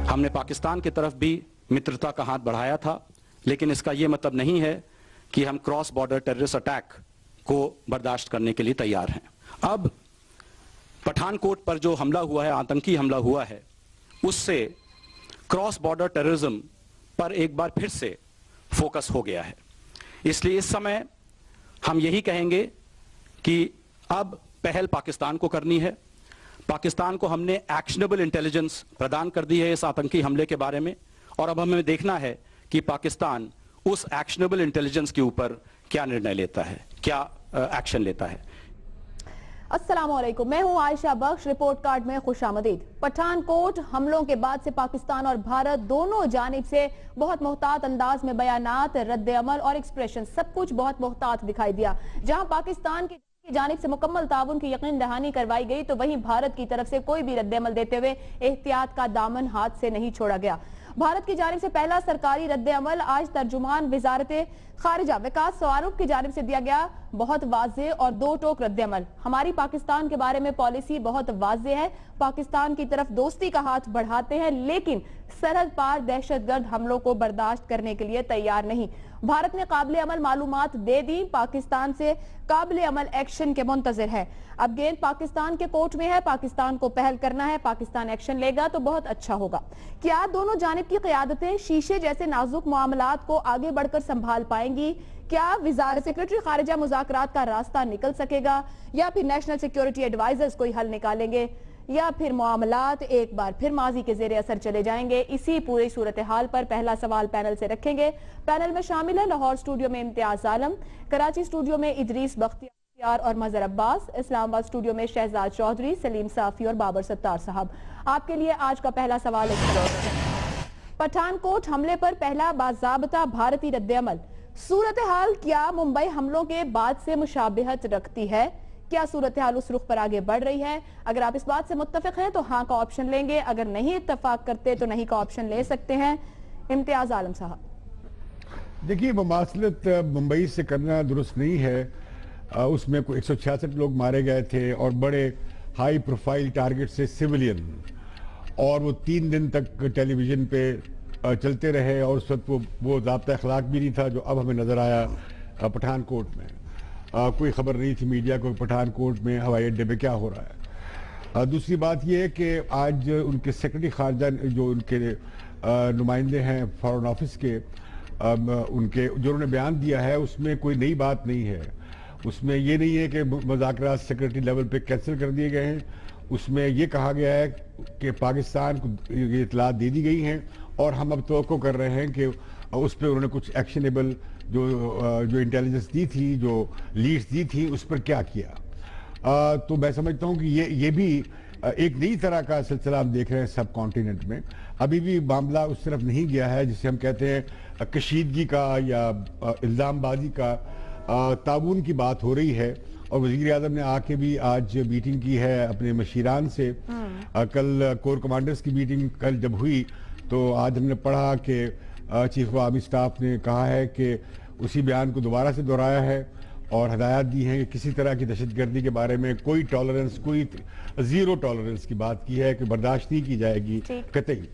हमने पाकिस्तान की तरफ भी मित्रता का हाथ बढ़ाया था, लेकिन इसका यह मतलब नहीं है कि हम क्रॉस बॉर्डर टेररिस्ट अटैक को बर्दाश्त करने के लिए तैयार हैं। अब पठानकोट पर जो हमला हुआ है, आतंकी हमला हुआ है, उससे क्रॉस बॉर्डर टेररिज्म पर एक बार फिर से फोकस हो गया है। इसलिए इस समय हम यही कहेंगे कि अब पहल पाकिस्तान को करनी है। पाकिस्तान को हमने एक्शनेबल इंटेलिजेंस प्रदान कर दी है इस आतंकी हमले के बारे में, और अब हमें देखना है कि पाकिस्तान उस एक्शनेबल इंटेलिजेंस के ऊपर क्या निर्णय लेता है, क्या एक्शन लेता है। अस्सलाम वालेकुम, मैं हूं आयशा बख्श। रिपोर्ट कार्ड में खुशामदीद। पठानकोट हमलों के बाद से पाकिस्तान और भारत दोनों जानिब से बहुत मोहतात अंदाज में बयानात, रद्द अमल और एक्सप्रेशन सब कुछ बहुत मोहतात दिखाई दिया। जहां पाकिस्तान की जानिब से मुकम्मल ताउन की यकीन दहानी करवाई गई, तो वहीं भारत की तरफ से कोई भी रद्द अमल देते हुए एहतियात का दामन हाथ से नहीं छोड़ा गया। भारत की जानिब से पहला सरकारी रद्द अमल आज तर्जुमान वजारत खारिजा विकास स्वारूप की जानिब से दिया गया। बहुत वाज़ेह और दो टोक रद्द अमल। हमारी पाकिस्तान के बारे में पॉलिसी बहुत वाज़ेह है। पाकिस्तान की तरफ दोस्ती का हाथ बढ़ाते हैं, लेकिन सरहद पार दहशतगर्द हमलों को बर्दाश्त करने के लिए तैयार नहीं। भारत ने काबिल अमल मालूमात दे दी, पाकिस्तान से काबिल अमल एक्शन के मुंतजिर है। अब गेंद पाकिस्तान के कोर्ट में है, पाकिस्तान को पहल करना है। पाकिस्तान एक्शन लेगा तो बहुत अच्छा होगा। क्या दोनों जानिब की क़यादतें शीशे जैसे नाजुक मामलात को आगे बढ़कर संभाल पाएंगी? क्या वज़ारत सेक्रेटरी खारिजा मुज़ाकरात का रास्ता निकल सकेगा, या फिर नेशनल सिक्योरिटी एडवाइजर्स कोई हल निकालेंगे, या फिर मामलात एक बार फिर माजी के ज़ेरे असर चले जाएंगे? इसी पूरी सूरत हाल पर पहला सवाल पैनल से रखेंगे। पैनल में शामिल है लाहौर स्टूडियो में इम्तियाज आलम, कराची स्टूडियो में इदरीस बख्तियार और मजहर अब्बास, इस्लामाबाद स्टूडियो में शहजाद चौधरी, सलीम साफी और बाबर सत्तार साहब। आपके लिए आज का पहला सवाल पठानकोट हमले पर पहला बाज़ाब्ता भारतीय रद्द अमल। सूरत हाल क्या मुंबई हमलों के बाद से मुशाबिहत रखती है? क्या सूरत हाल उस रुख पर आगे बढ़ रही है? अगर आप इस बात से मुत्तफिक हैं तो हाँ का ऑप्शन लेंगे, अगर नहीं इत्तफाक करते तो नहीं का ऑप्शन ले सकते हैं। इम्तियाज आलम साहब। देखिए, मुमासलत मुंबई से करना दुरुस्त नहीं है। उसमें कोई 166 लोग मारे गए थे और बड़े हाई प्रोफाइल टारगेट से सिविलियन, और वो 3 दिन तक टेलीविजन पे चलते रहे, और उस वक्त वो ज़ाब्ता अखलाक भी नहीं था जो अब हमें नज़र आया पठानकोट में। कोई खबर नहीं थी मीडिया को पठानकोट में हवाई अड्डे पे क्या हो रहा है। दूसरी बात यह है कि आज उनके सेक्रेटरी खारजा जो उनके नुमाइंदे हैं फॉरेन ऑफिस के, उनके जो उन्होंने बयान दिया है उसमें कोई नई बात नहीं है। उसमें ये नहीं है कि मुज़ाकरात सेक्रेटरी लेवल पे कैंसिल कर दिए गए हैं। उसमें ये कहा गया है कि पाकिस्तान को ये इतलात दे दी गई हैं और हम अब तवक्को कर रहे हैं कि उस पर उन्होंने कुछ एक्शनेबल जो इंटेलिजेंस दी थी, जो लीड्स दी थी, उस पर क्या किया। तो मैं समझता हूँ कि ये भी एक नई तरह का सिलसिला हम देख रहे हैं सब कॉन्टिनेंट में। अभी भी मामला उस तरफ नहीं गया है जिसे हम कहते हैं कशीदगी का या इल्ज़ामबाजी का। ताउन की बात हो रही है, और वज़ीर आज़म ने आके भी आज मीटिंग की है अपने मशीरान से। कल कोर कमांडर्स की मीटिंग कल जब हुई तो आज हमने पढ़ा कि चीफ ऑफ आर्मी स्टाफ ने कहा है कि उसी बयान को दोबारा से दोहराया है और हदायत दी है कि किसी तरह की दहशतगर्दी के बारे में कोई टॉलरेंस, कोई ज़ीरो टॉलरेंस की बात की है कि बर्दाश्त नहीं की जाएगी कतई।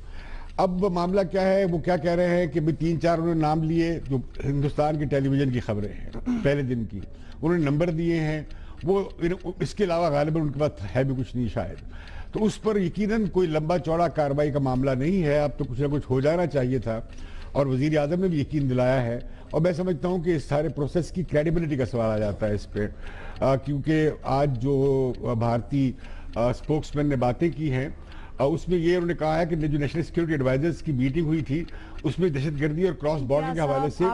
अब मामला क्या है, वो क्या कह रहे हैं कि भाई 3-4 उन्होंने नाम लिए जो हिंदुस्तान की टेलीविजन की खबरें हैं पहले दिन की, उन्होंने नंबर दिए हैं। वो इसके अलावा गालिबन उनके पास है भी कुछ नहीं शायद। तो उस पर यकीनन कोई लंबा चौड़ा कार्रवाई का मामला नहीं है। अब तो कुछ ना कुछ हो जाना चाहिए था, और वज़ीर आज़म ने भी यकीन दिलाया है। और मैं समझता हूँ कि इस सारे प्रोसेस की क्रेडिबिलिटी का सवाल आ जाता है इस पर, क्योंकि आज जो भारतीय स्पोक्समैन ने बातें की हैं उसमें ये उन्होंने कहा है कि जो नेशनल सिक्योरिटी एडवाइजर्स की मीटिंग हुई थी उसमें दहशतगर्दी और क्रॉस बॉर्डर के हवाले से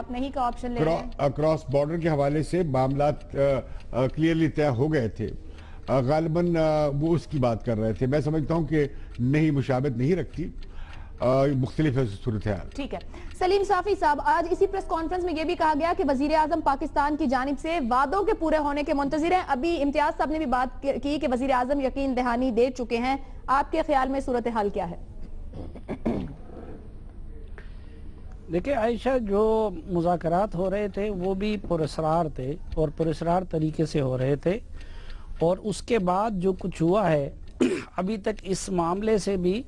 क्रॉस बॉर्डर के हवाले से मामला क्लियरली तय हो गए थे। गालिबन वो उसकी बात कर रहे थे। मैं समझता हूँ कि नहीं, मुशाबत नहीं रखती, मुख्तलिफ सूरत हाल। ठीक है। सलीम साफी साहब, आज इसी प्रेस कॉन्फ्रेंस में यह भी कहा गया कि वजीर आजम पाकिस्तान की जानिब से वादों के पूरे होने के मुंतजिर हैं। अभी इम्तियाज साहब ने भी बात की कि वजीर आजम यकीन दहानी दे चुके हैं। आपके ख्याल में सूरत हाल क्या है? देखिए आयशा, जो मुज़ाकरात हो रहे थे वो भी पुरस्रार थे और पुरस्रार तरीके से हो रहे थे, और उसके बाद जो कुछ हुआ है अभी तक इस मामले से भी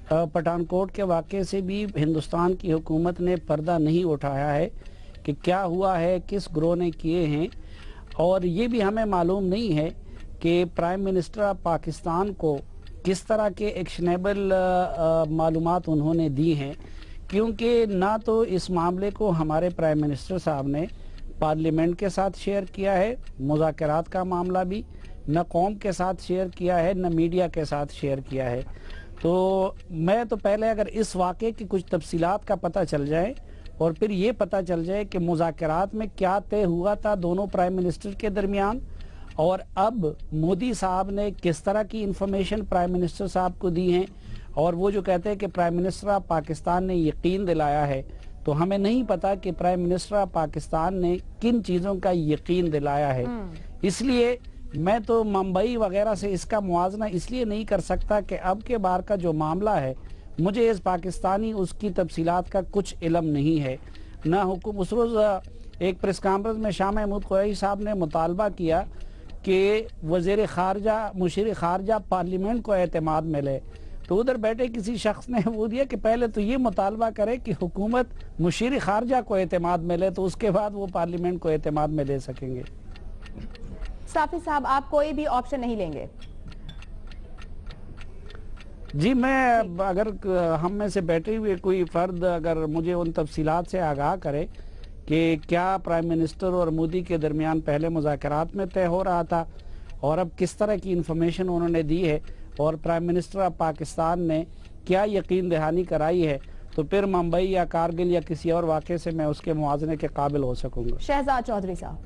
पठानकोट के वाक़े से भी हिंदुस्तान की हुकूमत ने पर्दा नहीं उठाया है कि क्या हुआ है, किस ग्रोह ने किए हैं। और ये भी हमें मालूम नहीं है कि प्राइम मिनिस्टर ऑफ पाकिस्तान को किस तरह के एक्शनेबल मालूमात उन्होंने दी हैं, क्योंकि ना तो इस मामले को हमारे प्राइम मिनिस्टर साहब ने पार्लियामेंट के साथ शेयर किया है, मुज़ाकरात का मामला भी न कौम के साथ शेयर किया है, न मीडिया के साथ शेयर किया है। तो मैं तो पहले अगर इस वाक़े की कुछ तफसीलात का पता चल जाए और फिर ये पता चल जाए कि मुज़ाकरात में क्या तय हुआ था दोनों प्राइम मिनिस्टर के दरमियान, और अब मोदी साहब ने किस तरह की इंफॉर्मेशन प्राइम मिनिस्टर साहब को दी हैं, और वो जो कहते हैं कि प्राइम मिनिस्टर ऑफ पाकिस्तान ने यकीन दिलाया है, तो हमें नहीं पता कि प्राइम मिनिस्टर ऑफ पाकिस्तान ने किन चीज़ों का यकीन दिलाया है। इसलिए मैं तो मुंबई वगैरह से इसका मुआवजा इसलिए नहीं कर सकता कि अब के बार का जो मामला है, मुझे इस पाकिस्तानी उसकी तफसीलात का कुछ इल्म नहीं है। ना हुकुम उस रोज़ एक प्रेस कॉन्फ्रेंस में शाह महमूद कुरैशी साहब ने मुतालबा किया कि वज़ीर ख़ारजा मुशीर ख़ारजा पार्लियामेंट को एतमाद मिले, तो उधर बैठे किसी शख्स ने वो दिया कि पहले तो ये मुतालबा करे कि हुकूमत मुशीर ख़ारजा को एतमाद मिले, तो उसके बाद वो पार्लियामेंट को एतमाद में ले सकेंगे। साफी साहब, आप कोई भी ऑप्शन नहीं लेंगे? जी, मैं अगर हम में से बैठे हुए कोई फ़र्द अगर मुझे उन तफसीलात से आगाह करे कि क्या प्राइम मिनिस्टर और मोदी के दरमियान पहले मुज़ाकरात में तय हो रहा था और अब किस तरह की इंफॉर्मेशन उन्होंने दी है और प्राइम मिनिस्टर ऑफ पाकिस्तान ने क्या यकीन दहानी कराई है, तो फिर मुंबई या कारगिल या किसी और वाक़े से मैं उसके मुआवजे के काबिल हो सकूंगा। शहजाद चौधरी साहब,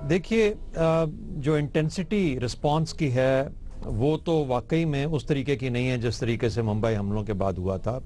देखिए, जो इंटेंसिटी रिस्पांस की है वो तो वाकई में उस तरीके की नहीं है जिस तरीके से मुंबई हमलों के बाद हुआ था,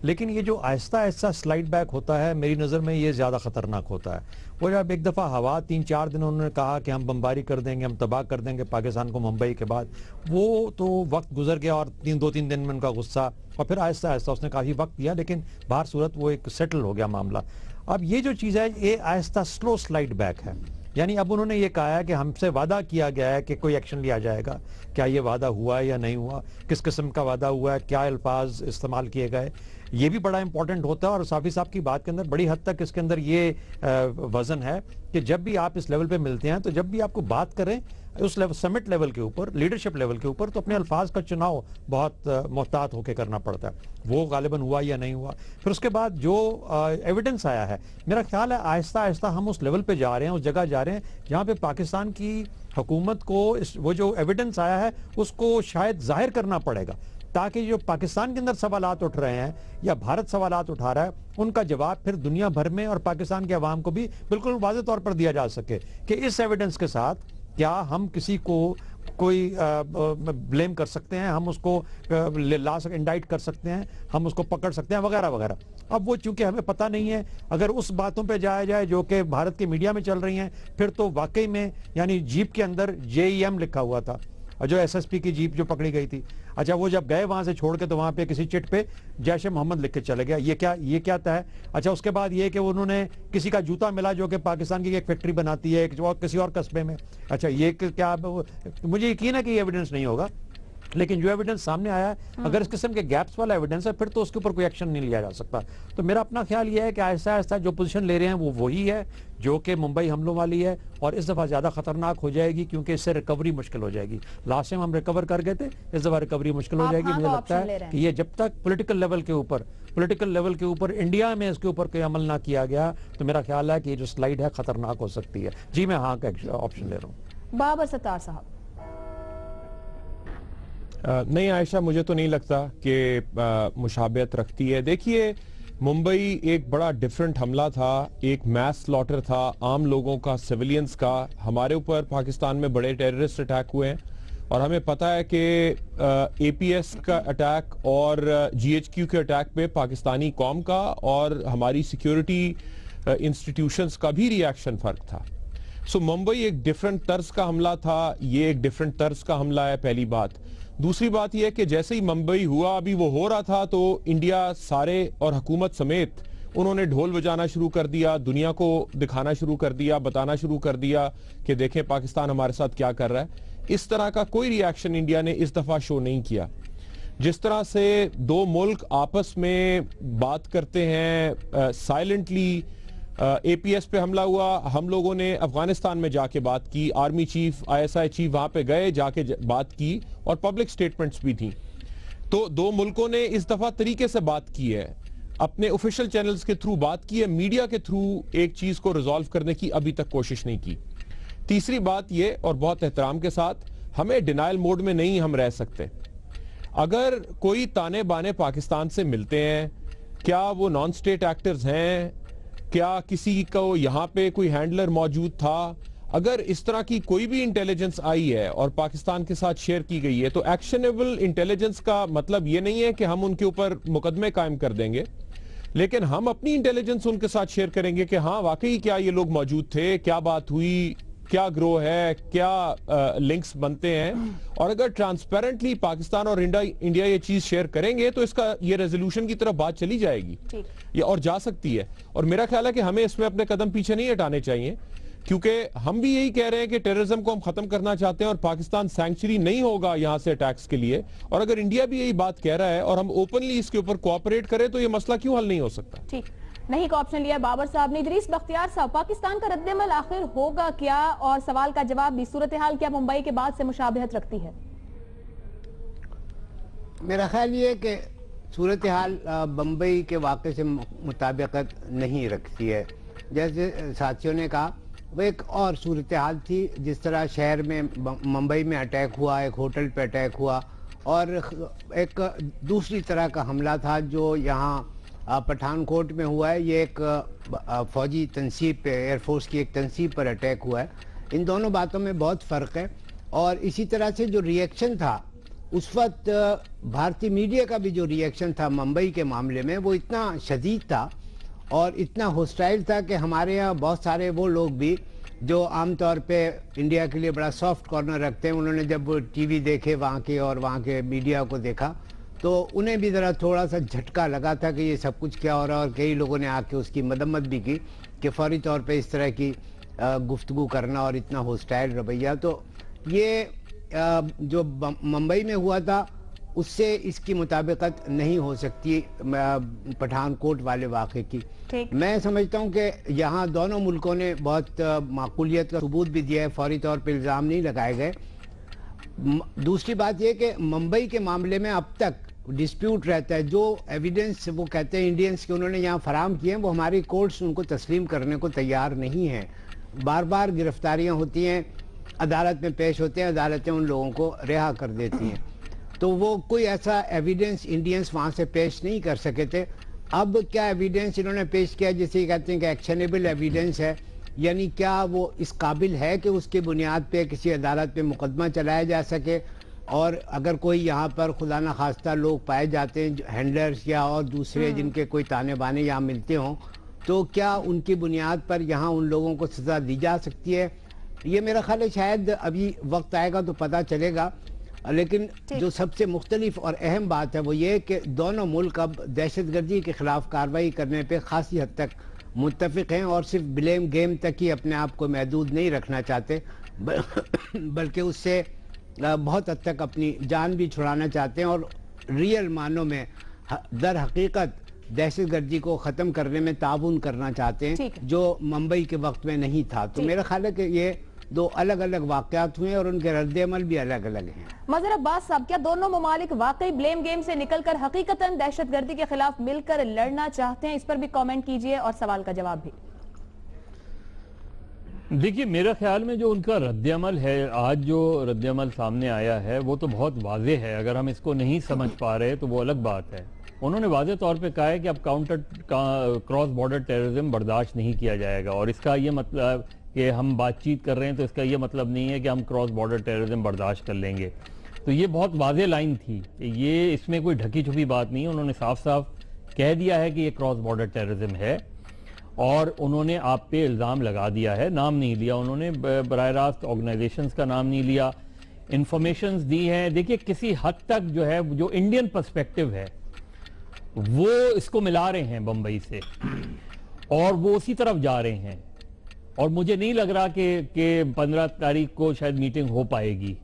लेकिन ये जो आहिस्ता आहिस्ता स्लाइड बैक होता है, मेरी नज़र में ये ज़्यादा ख़तरनाक होता है। वो जब एक दफ़ा हवा 3-4 दिन उन्होंने कहा कि हम बमबारी कर देंगे, हम तबाह कर देंगे पाकिस्तान को मुंबई के बाद, वो तो वक्त गुजर गया और 2-3 दिन में उनका गुस्सा, और फिर आहिस्ता आहिस्ता उसने काफ़ी वक्त दिया, लेकिन बाहर सूरत वो एक सेटल हो गया मामला। अब ये जो चीज़ है ये आहिस्ता स्लो स्लाइड बैक है, यानी अब उन्होंने ये कहा है कि हमसे वादा किया गया है कि कोई एक्शन लिया जाएगा, क्या ये वादा हुआ है या नहीं हुआ, किस किस्म का वादा हुआ है, क्या अल्फाज इस्तेमाल किए गए, ये भी बड़ा इंपॉर्टेंट होता है। और साफी साहब की बात के अंदर बड़ी हद तक इसके अंदर ये वजन है कि जब भी आप इस लेवल पे मिलते हैं, तो जब भी आपको बात करें उस लेवल समिट लेवल के ऊपर, लीडरशिप लेवल के ऊपर, तो अपने अल्फाज का चुनाव बहुत मोहतात होकर करना पड़ता है। वो गालिबन हुआ या नहीं हुआ। फिर उसके बाद जो एविडेंस आया है, मेरा ख्याल है आहिस्ता आहिस्ता हम उस लेवल पे जा रहे हैं, उस जगह जा रहे हैं जहाँ पे पाकिस्तान की हुकूमत को वो जो एविडेंस आया है उसको शायद जाहिर करना पड़ेगा, ताकि जो पाकिस्तान के अंदर सवालात उठ रहे हैं या भारत सवालात उठा रहा है, उनका जवाब फिर दुनिया भर में और पाकिस्तान के अवाम को भी बिल्कुल वाज़ेह तौर पर दिया जा सके कि इस एविडेंस के साथ क्या हम किसी को कोई ब्लेम कर सकते हैं, हम उसको ला सकते, इंडाइट कर सकते हैं, हम उसको पकड़ सकते हैं, वगैरह वगैरह। अब वो चूंकि हमें पता नहीं है, अगर उस बातों पे जाया जाए जो कि भारत के मीडिया में चल रही हैं, फिर तो वाकई में यानी जीप के अंदर JEM लिखा हुआ था, और जो SSP की जीप जो पकड़ी गई थी, अच्छा वो जब गए वहां से छोड़ के तो वहां पे किसी चिट पे जैश ए मोहम्मद लिख के चले गया, ये क्या था। अच्छा उसके बाद ये कि उन्होंने किसी का जूता मिला जो कि पाकिस्तान की एक फैक्ट्री बनाती है किसी और कस्बे में। अच्छा ये क्या, मुझे यकीन है कि ये एविडेंस नहीं होगा, लेकिन जो एविडेंस सामने आया है, अगर इस किस्म के गैप्स वाला एविडेंस है, फिर तो उसके ऊपर कोई एक्शन नहीं लिया जा सकता। तो मेरा अपना ख्याल यह है कि आहिस्ता आहिस्ता जो पोजीशन ले रहे हैं वो वही है जो कि मुंबई हमलों वाली है, और इस दफ़ा ज़्यादा खतरनाक हो जाएगी क्योंकि इससे रिकवरी मुश्किल हो जाएगी। लास्ट टाइम हम रिकवर कर गए थे, इस दफ़ा रिकवरी मुश्किल हो जाएगी। मुझे लगता है कि ये जब तक पॉलिटिकल लेवल के ऊपर इंडिया में इसके ऊपर कोई अमल ना किया गया, तो मेरा ख्याल है कि ये जो स्लाइड है खतरनाक हो सकती है। जी मैं हाँ का ऑप्शन ले रहा हूँ। बाबर सत्तार साहब, नहीं आयशा, मुझे तो नहीं लगता कि मुशाबियत रखती है। देखिए, मुंबई एक बड़ा डिफरेंट हमला था, एक मैस स्लॉटर था आम लोगों का, सिविलियंस का। हमारे ऊपर पाकिस्तान में बड़े टेररिस्ट अटैक हुए हैं और हमें पता है कि APS का अटैक और GHQ के अटैक पे पाकिस्तानी कौम का और हमारी सिक्योरिटी इंस्टीट्यूशंस का भी रिएक्शन फ़र्क था। सो मुंबई एक डिफरेंट तर्ज का हमला था, ये एक डिफरेंट तर्ज का हमला है, पहली बात। दूसरी बात यह है कि जैसे ही मुंबई हुआ, अभी वो हो रहा था, तो इंडिया सारे और हुकूमत समेत उन्होंने ढोल बजाना शुरू कर दिया, दुनिया को दिखाना शुरू कर दिया, बताना शुरू कर दिया कि देखें पाकिस्तान हमारे साथ क्या कर रहा है। इस तरह का कोई रिएक्शन इंडिया ने इस दफा शो नहीं किया। जिस तरह से दो मुल्क आपस में बात करते हैं साइलेंटली, एपीएस पे हमला हुआ, हम लोगों ने अफगानिस्तान में जाके बात की, आर्मी चीफ, आईएसआई चीफ वहां पे गए, जाके बात की और पब्लिक स्टेटमेंट्स भी थी। तो दो मुल्कों ने इस दफा तरीके से बात की है, अपने ऑफिशियल चैनल्स के थ्रू बात की है, मीडिया के थ्रू एक चीज को रिजॉल्व करने की अभी तक कोशिश नहीं की। तीसरी बात ये, और बहुत एहतराम के साथ, हमें डिनाइल मोड में नहीं हम रह सकते। अगर कोई ताने बाने पाकिस्तान से मिलते हैं, क्या वो नॉन स्टेट एक्टर्स हैं, क्या किसी को यहाँ पे कोई हैंडलर मौजूद था, अगर इस तरह की कोई भी इंटेलिजेंस आई है और पाकिस्तान के साथ शेयर की गई है, तो एक्शनेबल इंटेलिजेंस का मतलब ये नहीं है कि हम उनके ऊपर मुकदमे कायम कर देंगे, लेकिन हम अपनी इंटेलिजेंस उनके साथ शेयर करेंगे कि हाँ वाकई क्या ये लोग मौजूद थे, क्या बात हुई, क्या ग्रो है, क्या लिंक्स बनते हैं। और अगर ट्रांसपेरेंटली पाकिस्तान और इंडिया ये चीज शेयर करेंगे तो इसका ये रेजोल्यूशन की तरफ बात चली जाएगी, ये और जा सकती है। और मेरा ख्याल है कि हमें इसमें अपने कदम पीछे नहीं हटाने चाहिए, क्योंकि हम भी यही कह रहे हैं कि टेररिज्म को हम खत्म करना चाहते हैं और पाकिस्तान सैंक्चुरी नहीं होगा यहां से अटैक्स के लिए। और अगर इंडिया भी यही बात कह रहा है और हम ओपनली इसके ऊपर कोऑपरेट करें तो ये मसला क्यों हल नहीं हो सकता। ठीक, नहीं का ऑप्शन लिया बाबर साहब ने। इदरीस बख्तियार साहब, पाकिस्तान का रद्देमल आखिर होगा क्या, और सवाल का जवाब भी, सूरत हाल क्या मुंबई के बाद से मुशाबहत रखती है? मेरा ख्याल ये है कि सूरत हाल बम्बई के वाक़े से मुताबिकत नहीं रखती है। जैसे साथियों ने कहा, वो एक और सूरत हाल थी। जिस तरह शहर में मुंबई में अटैक हुआ, एक होटल पे अटैक हुआ, और एक दूसरी तरह का हमला था जो यहाँ पठानकोट में हुआ है। ये एक फौजी तनसीब पे, एयरफोर्स की एक तनसीब पर अटैक हुआ है। इन दोनों बातों में बहुत फ़र्क है। और इसी तरह से जो रिएक्शन था उस वक्त, भारतीय मीडिया का भी जो रिएक्शन था मुंबई के मामले में, वो इतना शदीद था और इतना होस्टाइल था कि हमारे यहाँ बहुत सारे वो लोग भी जो आमतौर पे इंडिया के लिए बड़ा सॉफ्ट कॉर्नर रखते हैं, उन्होंने जब वो टीवी देखे वहाँ के और वहाँ के मीडिया को देखा तो उन्हें भी ज़रा थोड़ा सा झटका लगा था कि ये सब कुछ क्या हो रहा है। और कई लोगों ने आके उसकी मदम्मत भी की कि फौरी तौर पे इस तरह की गुफ्तगू करना और इतना होस्टाइल रवैया, तो ये जो मुंबई में हुआ था उससे इसकी मुताबिकत नहीं हो सकती पठानकोट वाले वाक़े की। मैं समझता हूँ कि यहाँ दोनों मुल्कों ने बहुत माकूलियत का सबूत भी दिया है, फौरी तौर पे इल्ज़ाम नहीं लगाए गए। दूसरी बात यह कि मुंबई के मामले में अब तक डिस्प्यूट रहता है। जो एविडेंस वो कहते हैं इंडियंस के उन्होंने यहाँ फराहम किए हैं, वो हमारी कोर्ट्स उनको तस्लीम करने को तैयार नहीं है। बार बार गिरफ्तारियाँ होती हैं, अदालत में पेश होते हैं, अदालतें उन लोगों को रिहा कर देती हैं। तो वो कोई ऐसा एविडेंस इंडियंस वहाँ से पेश नहीं कर सके थे। अब क्या एविडेंस इन्होंने पेश किया जिसे कहते हैं कि एक्शनेबल एविडेंस है, यानी क्या वो इस काबिल है कि उसकी बुनियाद पे किसी अदालत पे मुकदमा चलाया जा सके। और अगर कोई यहाँ पर खुदा न खास्ता लोग पाए जाते हैं, हैंडलर्स या और दूसरे जिनके कोई ताने बाने यहाँ मिलते हों, तो क्या उनकी बुनियाद पर यहाँ उन लोगों को सज़ा दी जा सकती है? ये मेरा ख्याल है शायद अभी वक्त आएगा तो पता चलेगा। लेकिन जो सबसे मुख्तलिफ और अहम बात है वो ये कि दोनों मुल्क अब दहशतगर्दी के खिलाफ कार्रवाई करने पर खासी हद तक मुत्तफिक हैं और सिर्फ ब्लेम गेम तक ही अपने आप को महदूद नहीं रखना चाहते, बल्कि उससे बहुत हद तक अपनी जान भी छुड़ाना चाहते हैं और रियल मानों में दर हकीकत दहशतगर्दी को ख़त्म करने में ताउन करना चाहते हैं, जो मुंबई के वक्त में नहीं था। तो मेरा ख्याल है कि ये दो अलग अलग वाक़यात हुए और उनके रद्द-ए-अमल भी अलग अलग हैं। मज़हर अब्बास साहब, क्या दोनों ममालिक वाकई ब्लेम गेम से निकलकर हकीकतन दहशतगर्दी के खिलाफ मिलकर लड़ना चाहते हैं? इस पर भी कमेंट कीजिए और सवाल का जवाब भी। देखिए, मेरा ख्याल में जो उनका रद्द-ए-अमल है, आज जो रद्द-ए-अमल सामने आया है वो तो बहुत वाज़ेह है। अगर हम इसको नहीं समझ पा रहे तो वो अलग बात है। उन्होंने वाज़ेह तौर पे कहा है कि अब क्रॉस बॉर्डर टेररिज्म बर्दाश्त नहीं किया जाएगा, और इसका ये मतलब कि हम बातचीत कर रहे हैं तो इसका ये मतलब नहीं है कि हम क्रॉस बॉर्डर टेररिज्म बर्दाश्त कर लेंगे। तो ये बहुत वाज़ेह लाइन थी, ये इसमें कोई ढकी छुपी बात नहीं है। उन्होंने साफ साफ कह दिया है कि ये क्रॉस बॉर्डर टेररिज्म है और उन्होंने आप पे इल्ज़ाम लगा दिया है। नाम नहीं लिया उन्होंने, बराह रास्त ऑर्गेनाइजेशंस का नाम नहीं लिया, इंफॉर्मेशंस दी हैं। देखिए, किसी हद तक जो है जो इंडियन पर्सपेक्टिव है वो इसको मिला रहे हैं बम्बई से और वो उसी तरफ जा रहे हैं। और मुझे नहीं लग रहा कि 15 तारीख को शायद मीटिंग हो पाएगी,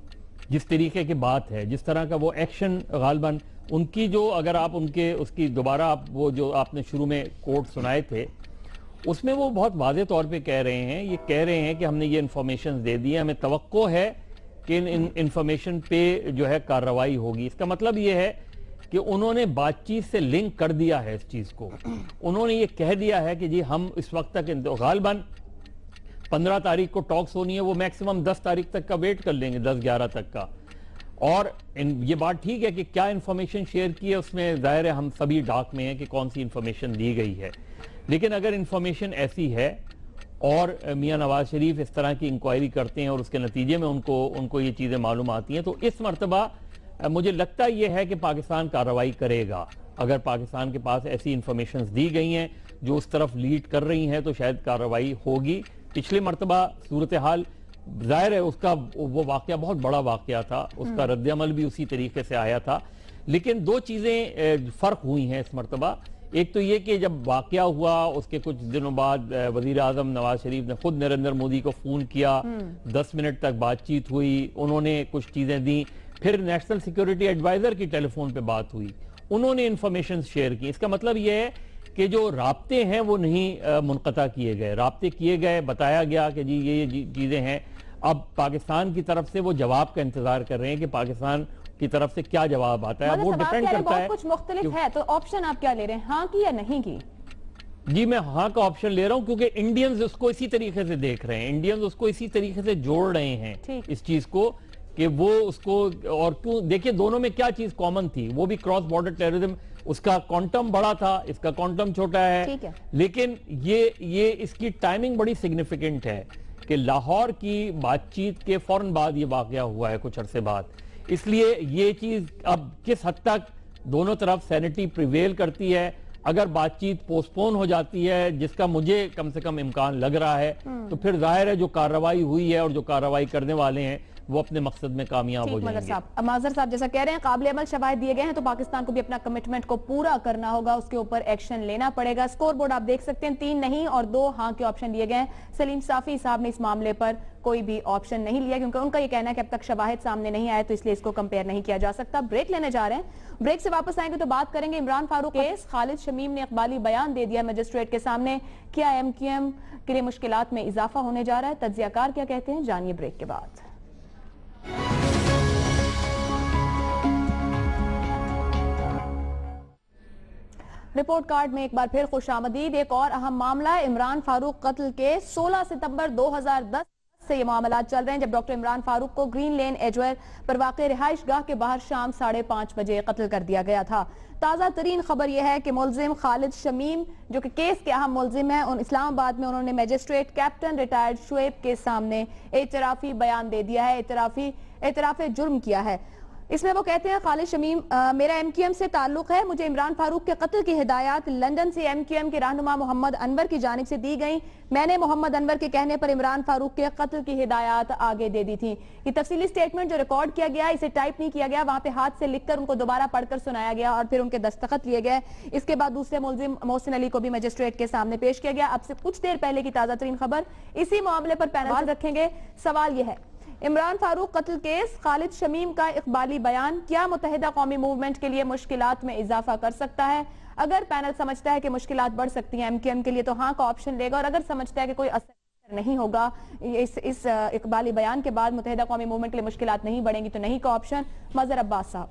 जिस तरीके की बात है, जिस तरह का वो एक्शन गालबन उनकी जो, अगर आप उनके उसकी दोबारा आप वो जो आपने शुरू में कोट सुनाए थे उसमें वो बहुत वाज़े तौर पे कह रहे हैं, ये कह रहे हैं कि हमने ये इन्फॉर्मेशन दे दी है, हमें तवक्को है कि इन इन्फॉर्मेशन पे जो है कार्रवाई होगी। इसका मतलब ये है कि उन्होंने बातचीत से लिंक कर दिया है इस चीज़ को। उन्होंने ये कह दिया है कि जी हम इस वक्त तक गालबन 15 तारीख को टॉक्स होनी है, वो मैक्सिमम 10 तारीख तक का वेट कर लेंगे, 10-11 तक का। और ये बात ठीक है कि क्या इंफॉर्मेशन शेयर की है, उसमें जाहिर है हम सभी डाक में हैं कि कौन सी इंफॉर्मेशन दी गई है। लेकिन अगर इंफॉर्मेशन ऐसी है और मियां नवाज शरीफ इस तरह की इंक्वायरी करते हैं और उसके नतीजे में उनको ये चीज़ें मालूम आती हैं, तो इस मरतबा मुझे लगता यह है कि पाकिस्तान कार्रवाई करेगा। अगर पाकिस्तान के पास ऐसी इंफॉर्मेशन दी गई हैं जो उस तरफ लीड कर रही हैं तो शायद कार्रवाई होगी। पिछले मरतबा सूरत हाल जाहिर है उसका वो वाकया बहुत बड़ा वाकया था, उसका रद्द-ए-अमल भी उसी तरीके से आया था। लेकिन दो चीज़ें फ़र्क हुई हैं इस मरतबा। एक तो ये कि जब वाकया हुआ उसके कुछ दिनों बाद वज़ीर आज़म नवाज शरीफ ने खुद नरेंद्र मोदी को फ़ोन किया, 10 मिनट तक बातचीत हुई, उन्होंने कुछ चीज़ें दी, फिर नेशनल सिक्योरिटी एडवाइज़र की टेलीफोन पे बात हुई, उन्होंने इंफॉर्मेशन शेयर की। इसका मतलब ये है कि जो राब्ते हैं वो नहीं मुनक़ता किए गए, राब्ते किए गए, बताया गया कि जी ये चीज़ें हैं। अब पाकिस्तान की तरफ से वो जवाब का इंतजार कर रहे हैं कि पाकिस्तान की तरफ से क्या जवाब आता है। वो डिपेंड करता है, कुछ मुख्तलिफ है, तो ऑप्शन आप क्या ले रहे हैं, हाँ की या नहीं की? जी मैं हाँ का ऑप्शन ले रहा हूं क्योंकि इंडियंस उसको इसी तरीके से देख रहे हैं, इंडियंस उसको इसी तरीके से जोड़ रहे हैं इस चीज को कि वो उसको, और क्यों देखिए दोनों में क्या चीज कॉमन थी, वो भी क्रॉस बॉर्डर टेररिज्म, उसका क्वांटम बड़ा था, इसका क्वांटम छोटा है। लेकिन ये इसकी टाइमिंग बड़ी सिग्निफिकेंट है कि लाहौर की बातचीत के फौरन बाद ये वाकया हुआ है कुछ अरसे बाद, इसलिए ये चीज अब किस हद तक दोनों तरफ सैनिटी प्रिवेल करती है। अगर बातचीत पोस्टपोन हो जाती है, जिसका मुझे कम से कम इम्कान लग रहा है, तो फिर जाहिर है जो कार्रवाई हुई है और जो कार्रवाई करने वाले हैं वो अपने मकसद में कामयाब हो जाएंगे। माजर साहब जैसा कह रहे हैं काबिल अमल शवाहिद दिए गए हैं, तो पाकिस्तान को भी अपना कमिटमेंट को पूरा करना होगा, उसके ऊपर एक्शन लेना पड़ेगा। स्कोर बोर्ड आप देख सकते हैं 3 नहीं और 2 हाँ के ऑप्शन दिए गए हैं। सलीम साफी साहब ने इस मामले पर कोई भी ऑप्शन नहीं लिया क्योंकि उनका ये कहना है कि अब तक शवाहिद सामने नहीं आए, तो इसलिए इसको कंपेयर नहीं किया जा सकता। ब्रेक लेने जा रहे हैं, ब्रेक से वापस आएंगे तो बात करेंगे इमरान फारूक केस। खालिद शमीम ने इकबाली बयान दे दिया मजिस्ट्रेट के सामने, क्या MQM के लिए मुश्किलात में इजाफा होने जा रहा है, तज्जियाकार क्या कहते हैं, जानिए ब्रेक के बाद। रिपोर्ट कार्ड में एक बार फिर खुशामदीद। एक और अहम मामला है इमरान फारूक कत्ल के। 16 सितंबर 2010 से ये मामला चल रहे हैं जब डॉक्टर इमरान फारूक को ग्रीन लेन एजवेयर पर वाक़े रिहाइश गाह के बाहर शाम 5:30 बजे कत्ल कर दिया गया था। ताज़ा तरीन खबर यह है कि मुलजिम खालिद शमीम जो कि केस के अहम मुलजिम है, इस्लामाबाद में उन्होंने मजिस्ट्रेट कैप्टन रिटायर्ड शुएब के सामने एतराफी बयान दे दिया है, एतराफ जुर्म किया है। इसमें वो कहते हैं खालिद शमीम मेरा MQM से ताल्लुक है, मुझे इमरान फारूक के कत्ल की हिदायत लंदन से MQM के रहनुमा मोहम्मद अनवर की जानिब से दी गई। मैंने मोहम्मद अनवर के कहने पर इमरान फारूक के कत्ल की हिदायत आगे दे दी थी। ये तफसीली स्टेटमेंट जो रिकॉर्ड किया गया, इसे टाइप नहीं किया गया, वहां पे हाथ से लिखकर उनको दोबारा पढ़कर सुनाया गया और फिर उनके दस्तखत लिए गए। इसके बाद दूसरे मुलजिम मोहसिन अली को भी मजिस्ट्रेट के सामने पेश किया गया। अब से कुछ देर पहले की ताजा तरीन खबर, इसी मामले पर पैनल रखेंगे। सवाल यह है, इमरान फारूक कत्ल केस, खालिद शमीम का इकबाली बयान क्या मुत्तहिदा कौमी मूवमेंट के लिए मुश्किलात में इजाफा कर सकता है? अगर पैनल समझता है कि मुश्किलात बढ़ सकती हैं MQM के लिए तो हाँ का ऑप्शन लेगा, और अगर समझता है कि कोई असर नहीं होगा इस इकबाली बयान के बाद मुत्तहिदा कौमी मूवमेंट के लिए मुश्किलात नहीं बढ़ेंगी तो नहीं का ऑप्शन। मजहर अब्बास साहब।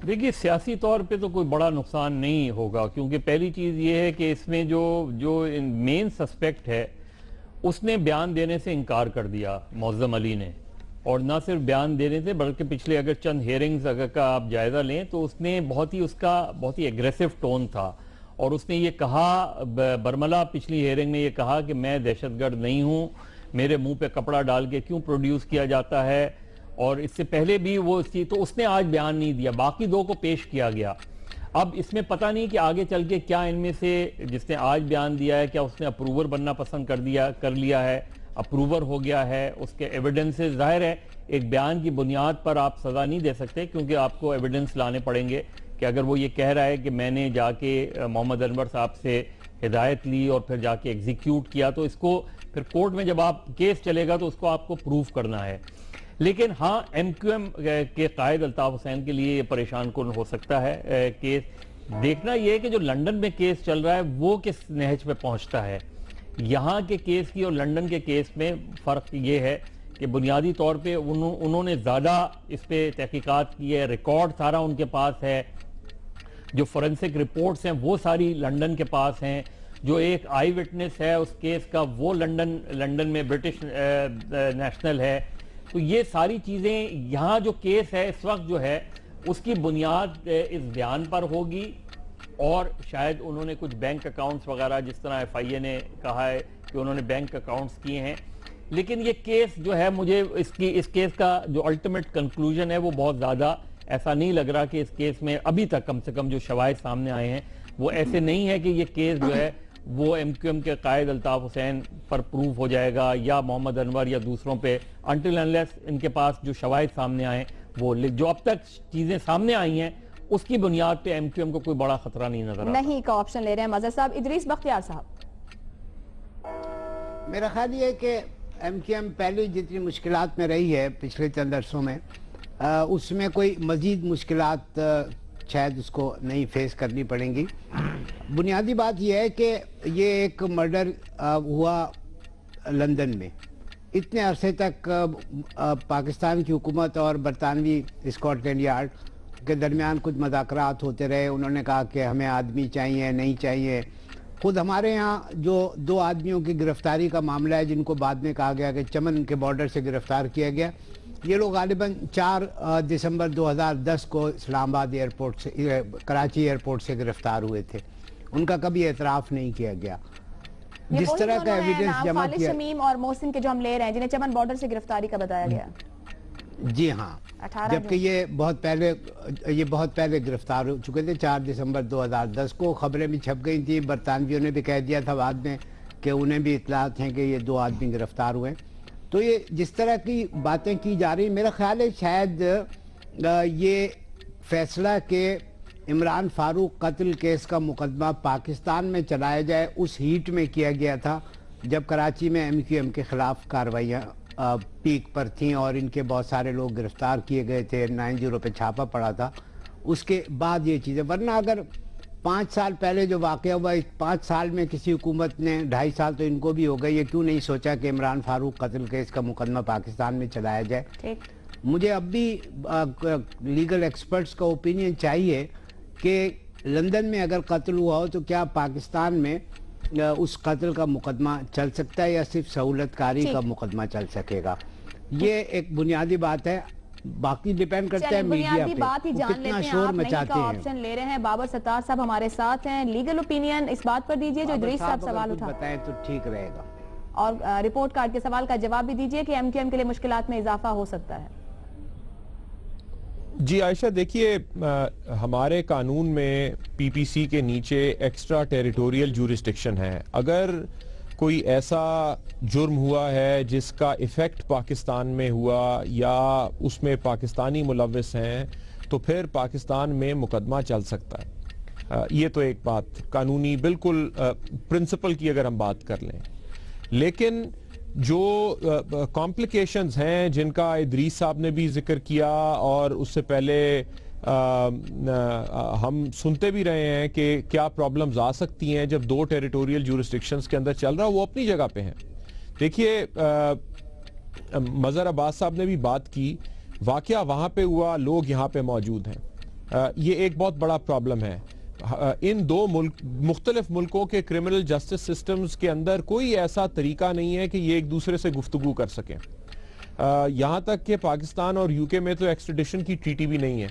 देखिए सियासी तौर पे तो कोई बड़ा नुकसान नहीं होगा, क्योंकि पहली चीज़ ये है कि इसमें जो मेन सस्पेक्ट है उसने बयान देने से इनकार कर दिया मौज़म अली ने, और ना सिर्फ बयान देने से बल्कि पिछले अगर चंद हेयरिंग्स अगर का आप जायज़ा लें तो उसने बहुत ही एग्रेसिव टोन था, और उसने ये कहा, बरमला पिछली हेयरिंग में ये कहा कि मैं दहशतगर्द नहीं हूँ, मेरे मुंह पे कपड़ा डाल के क्यों प्रोड्यूस किया जाता है, और इससे पहले भी वो तो उसने आज बयान नहीं दिया, बाकी 2 को पेश किया गया। अब इसमें पता नहीं कि आगे चल के क्या इनमें से जिसने आज बयान दिया है क्या उसने अप्रूवर बनना पसंद कर लिया है, अप्रूवर हो गया है, उसके एविडेंसेस, जाहिर है एक बयान की बुनियाद पर आप सज़ा नहीं दे सकते क्योंकि आपको एविडेंस लाने पड़ेंगे कि अगर वो ये कह रहा है कि मैंने जाके मोहम्मद अनवर साहब से हिदायत ली और फिर जाके एग्जीक्यूट किया, तो इसको फिर कोर्ट में जब आप केस चलेगा तो उसको आपको प्रूफ करना है। लेकिन हाँ, MQM के कायद अल्ताफ हुसैन के लिए ये परेशान कुन हो सकता है केस। देखना यह है कि जो लंदन में केस चल रहा है वो किस नहज पे पहुंचता है। यहाँ के केस की और लंदन के केस में फ़र्क ये है कि बुनियादी तौर पे उन्होंने ज़्यादा इस पे तहकीकात की है, रिकॉर्ड सारा उनके पास है, जो फोरेंसिक रिपोर्ट्स हैं वो सारी लंदन के पास हैं, जो एक आई विटनेस है उस केस का वो लंदन में ब्रिटिश नेशनल है। तो ये सारी चीज़ें, यहाँ जो केस है इस वक्त जो है उसकी बुनियाद इस बयान पर होगी, और शायद उन्होंने कुछ बैंक अकाउंट्स वगैरह, जिस तरह FIA ने कहा है कि उन्होंने बैंक अकाउंट्स किए हैं। लेकिन ये केस जो है, मुझे इस केस का जो अल्टीमेट कंक्लूजन है वो बहुत ज़्यादा ऐसा नहीं लग रहा कि इस केस में अभी तक कम से कम जो शवाहिद सामने आए हैं वो ऐसे नहीं है कि ये केस जो है वो MQM के कायद अल्ताफ हुसैन पर प्रूव हो जाएगा या मोहम्मद अनवर या दूसरों पे, अनटिल अनलेस इनके पास जो शवाहिद सामने आए वो। जो अब तक चीज़ें सामने आई हैं उसकी बुनियाद पे MQM को कोई बड़ा खतरा नहीं नजर आता। नहीं का ऑप्शन ले रहे हैं मजहर साहब। इदरीस बख्तियार साहब, मेरा ख्याल ये है कि MQM पहले जितनी मुश्किलात में रही है पिछले चंद अरसों में, उसमें कोई मजीद मुश्किलात शायद उसको नहीं फेस करनी पड़ेंगी। बुनियादी बात यह है कि ये एक मर्डर हुआ लंदन में। इतने अरसे तक पाकिस्तान की हुकूमत और बरतानवी स्कॉटलैंड यार्ड के दरमियान कुछ मुज़ाकरात होते रहे। उन्होंने कहा कि हमें आदमी चाहिए, नहीं चाहिए। खुद हमारे यहाँ जो 2 आदमियों की गिरफ्तारी का मामला है, जिनको बाद में कहा गया कि चमन के बॉर्डर से गिरफ्तार किया गया, ये लोग गालिबन 4 दिसंबर 2010 को इस्लामाबाद एयरपोर्ट से, कराची एयरपोर्ट से गिरफ्तार हुए थे। उनका कभी एतराफ़ नहीं किया गया। जिस तरह का एविडेंस जमा किया, शमीम और मोहसिन के जो हम ले रहे हैं, जिन्हें चमन बॉर्डर से गिरफ्तारी का बताया गया। जी हाँ, जबकि ये बहुत पहले गिरफ्तार हो चुके थे। 4 दिसंबर 2010 को खबरें भी छप गई थी, बरतानवियों ने भी कह दिया था बाद में कि उन्हें भी इत्तलात हैं कि ये 2 आदमी गिरफ्तार हुए। तो ये जिस तरह की बातें की जा रही, मेरा ख्याल है शायद ये फैसला कि इमरान फारूक कत्ल केस का मुकदमा पाकिस्तान में चलाया जाए उस हीट में किया गया था जब कराची में MQM के खिलाफ कार्रवाइयाँ पीक पर थीं और इनके बहुत सारे लोग गिरफ्तार किए गए थे, 90 पे छापा पड़ा था। उसके बाद ये चीज़ें, वरना अगर 5 साल पहले जो वाक़या हुआ, 5 साल में किसी हुकूमत ने, 2.5 साल तो इनको भी हो गए, ये क्यों नहीं सोचा कि इमरान फारूक कत्ल केस का मुकदमा पाकिस्तान में चलाया जाए। मुझे अब भी लीगल एक्सपर्ट्स का ओपिनियन चाहिए कि लंदन में अगर कत्ल हुआ हो तो क्या पाकिस्तान में उस कत्ल का मुकदमा चल सकता है या सिर्फ सहूलतकारी का मुकदमा चल सकेगा। ये एक बुनियादी बात है, बाकी डिपेंड करता है मीडिया पे बात ही जान कितना लेते हैं। शोर आप मचाते हैं। ऑप्शन ले रहे हैं। बाबर सत्तार साहब हमारे साथ हैं, लीगल ओपिनियन इस बात पर दीजिए जो इदरीस साहब सवाल उठा बताएं तो ठीक रहेगा, और रिपोर्ट कार्ड के सवाल का जवाब भी दीजिए कि MQM के लिए मुश्किलात में इजाफा हो सकता है। जी आयशा, देखिए हमारे कानून में PPC के नीचे एक्स्ट्रा टेरिटोरियल जूरिस्डिक्शन है। अगर कोई ऐसा जुर्म हुआ है जिसका इफ़ेक्ट पाकिस्तान में हुआ या उसमें पाकिस्तानी मुलव्विस हैं तो फिर पाकिस्तान में मुकदमा चल सकता है। ये तो एक बात कानूनी बिल्कुल प्रिंसिपल की अगर हम बात कर लें, लेकिन जो कॉम्प्लिकेशंस हैं जिनका इदरीस साहब ने भी जिक्र किया और उससे पहले हम सुनते भी रहे हैं कि क्या प्रॉब्लम्स आ सकती हैं जब 2 टेरिटोरियल जूरिस्डिक्शंस के अंदर चल रहा, वो अपनी जगह पे हैं। देखिए मजहर अब्बास साहब ने भी बात की, वाकया वहाँ पे हुआ, लोग यहाँ पे मौजूद हैं। ये एक बहुत बड़ा प्रॉब्लम है। इन 2 मुख्तलिफ मुल्कों के क्रिमिनल जस्टिस सिस्टम्स के अंदर कोई ऐसा तरीका नहीं है कि ये एक दूसरे से गुफ्तगू कर सकें। यहाँ तक कि पाकिस्तान और UK में तो एक्सट्रेडिशन की ट्रीटी भी नहीं है।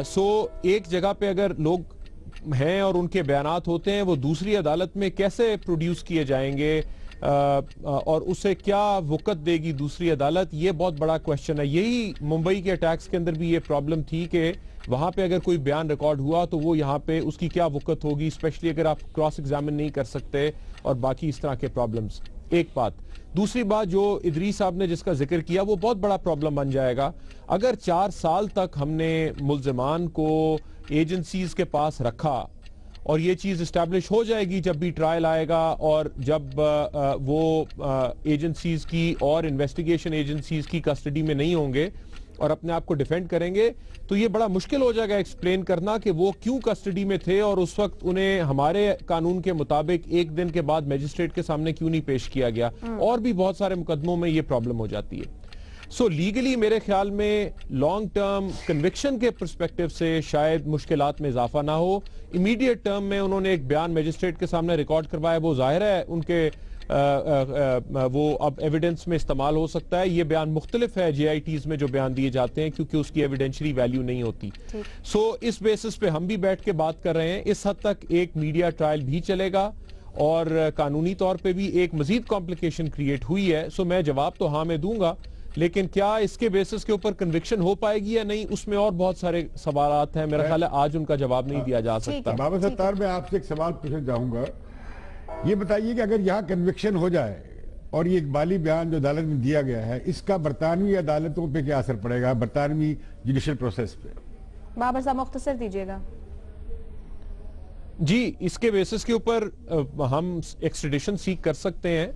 सो एक जगह पे अगर लोग हैं और उनके बयानात होते हैं, वो दूसरी अदालत में कैसे प्रोड्यूस किए जाएंगे और उसे क्या वक़्त देगी दूसरी अदालत, ये बहुत बड़ा क्वेश्चन है। यही मुंबई के अटैक्स के अंदर भी ये प्रॉब्लम थी कि वहाँ पे अगर कोई बयान रिकॉर्ड हुआ तो वो यहाँ पे उसकी क्या वक़्त होगी, स्पेशली अगर आप क्रॉस एग्जामिन नहीं कर सकते और बाकी इस तरह के प्रॉब्लम्स। एक बात। दूसरी बात जो इदरीस साहब ने जिसका जिक्र किया, वो बहुत बड़ा प्रॉब्लम बन जाएगा अगर 4 साल तक हमने मुल्ज़िमान को एजेंसीज के पास रखा और ये चीज इस्टेब्लिश हो जाएगी जब भी ट्रायल आएगा और जब वो एजेंसीज की और इन्वेस्टिगेशन एजेंसीज की कस्टडी में नहीं होंगे और अपने आप को डिफेंड करेंगे, तो ये बड़ा मुश्किल हो जाएगा एक्सप्लेन करना कि वो क्यों कस्टडी में थे और उस वक्त उन्हें हमारे कानून के मुताबिक एक दिन के बाद मजिस्ट्रेट के सामने क्यों नहीं पेश किया गया। और भी बहुत सारे मुकदमों में ये प्रॉब्लम हो जाती है। सो लीगली मेरे ख्याल में लॉन्ग टर्म कन्विक्शन के पर्सपेक्टिव से शायद मुश्किलात में इजाफा ना हो। इमीडिएट टर्म में उन्होंने एक बयान मजिस्ट्रेट के सामने रिकॉर्ड करवाया, वो जाहिर है उनके वो अब एविडेंस में इस्तेमाल हो सकता है। ये बयान मुख्तलिफ है JITs में जो बयान दिए जाते हैं क्योंकि उसकी एविडेंशियरी वैल्यू नहीं होती। सो इस बेसिस पे हम भी बैठ के बात कर रहे हैं। इस हद तक एक मीडिया ट्रायल भी चलेगा और कानूनी तौर पे भी एक मजीद कॉम्प्लिकेशन क्रिएट हुई है। सो मैं जवाब तो हाँ मैं दूंगा, लेकिन क्या इसके बेसिस के ऊपर कन्विक्शन हो पाएगी या नहीं, उसमें और बहुत सारे सवालात हैं। मेरा ख्याल है आज उनका जवाब नहीं दिया जा सकता। बाबा सत्तार, मैं आपसे एक सवाल पूछना चाहूंगा। ये बताइए कि अगर यहाँ कन्विक्शन हो जाए और ये इकबाली बयान जो अदालत में दिया गया है, इसका बरतानवी अदालतों पे क्या असर पड़ेगा, बरतानवी जुडिशल प्रोसेस पे? बाबर साहब मुख्तसर दीजिएगा। जी, इसके बेसिस के ऊपर हम एक्सट्रेडिशन सीख कर सकते हैं।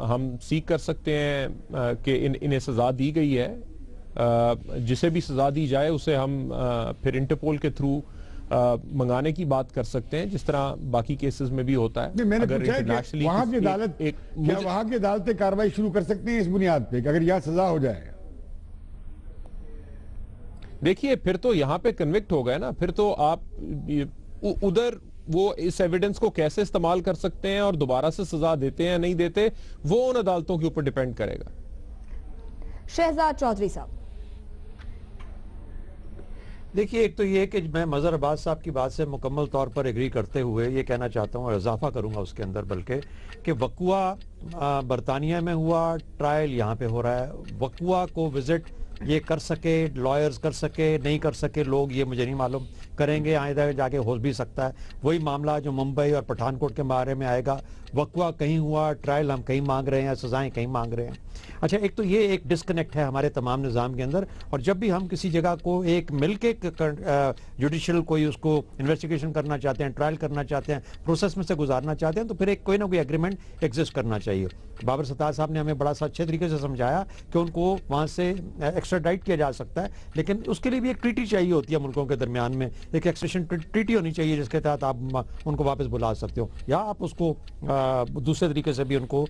हम सीख कर सकते हैं कि इन्हें सजा दी गई है। जिसे भी सजा दी जाए उसे हम फिर इंटरपोल के थ्रू मंगाने की बात कर सकते हैं, जिस तरह बाकी केसेस में भी होता है। मैंने पूछा है कि वहां की अदालत क्या वहां की अदालतें कार्रवाई शुरू कर सकती हैं इस बुनियाद पे कि अगर यह सजा हो जाए? देखिए, फिर तो यहाँ पे कन्विक्ट हो गए ना, फिर तो आप उधर वो इस एविडेंस को कैसे इस्तेमाल कर सकते हैं और दोबारा से सजा देते हैं या नहीं देते, वो उन अदालतों के ऊपर डिपेंड करेगा। शहजाद चौधरी साहब, देखिए, एक तो ये कि मैं मजहर अब्बास साहब की बात से मुकम्मल तौर पर एग्री करते हुए ये कहना चाहता हूँ और इजाफा करूंगा उसके अंदर बल्कि कि वकुआ बरतानिया में हुआ, ट्रायल यहाँ पे हो रहा है। वकुआ को विजिट ये कर सके लॉयर्स कर सके, नहीं कर सके लोग, ये मुझे नहीं मालूम। करेंगे आइंदा जाके हो भी सकता है। वही मामला जो मुंबई और पठानकोट के बारे में आएगा, वकुआ कहीं हुआ, ट्रायल हम कहीं मांग रहे हैं, सजाएं कहीं मांग रहे हैं। अच्छा, एक तो ये एक डिस्कनेक्ट है हमारे तमाम निज़ाम के अंदर। और जब भी हम किसी जगह को एक मिलके जुडिशल कोई उसको इन्वेस्टिगेशन करना चाहते हैं, ट्रायल करना चाहते हैं, प्रोसेस में से गुजारना चाहते हैं, तो फिर एक कोई ना कोई एग्रीमेंट एग्जिस्ट करना चाहिए। बाबर सत्तार साहब ने हमें बड़ा सा अच्छे तरीके से समझाया कि उनको वहाँ से एक्स्ट्राडाइट किया जा सकता है, लेकिन उसके लिए भी एक ट्रीटी चाहिए होती है मुल्कों के दरमियान में। एक एक्सट्रेडिशन ट्रीटी होनी चाहिए जिसके तहत आप उनको वापस बुला सकते हो, या आप उसको दूसरे तरीके से भी उनको